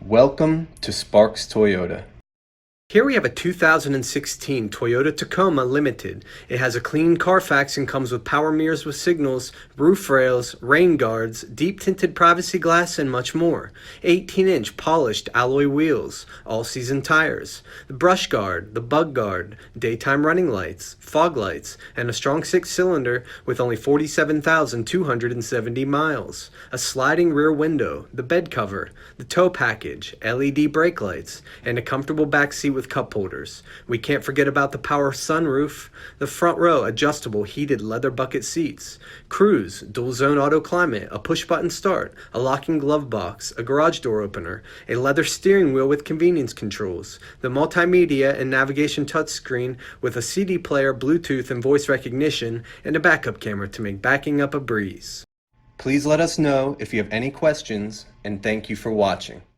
Welcome to Sparks Toyota. Here we have a 2016 Toyota Tacoma Limited. It has a clean Carfax and comes with power mirrors with signals, roof rails, rain guards, deep tinted privacy glass, and much more. 18-inch polished alloy wheels, all-season tires, the brush guard, the bug guard, daytime running lights, fog lights, and a strong six-cylinder with only 47,270 miles. A sliding rear window, the bed cover, the tow package, LED brake lights, and a comfortable back seat with cup holders. We can't forget about the power sunroof, the front row adjustable heated leather bucket seats, cruise, dual zone auto climate, a push button start, a locking glove box, a garage door opener, a leather steering wheel with convenience controls, the multimedia and navigation touchscreen with a CD player, Bluetooth and voice recognition, and a backup camera to make backing up a breeze. Please let us know if you have any questions, and thank you for watching.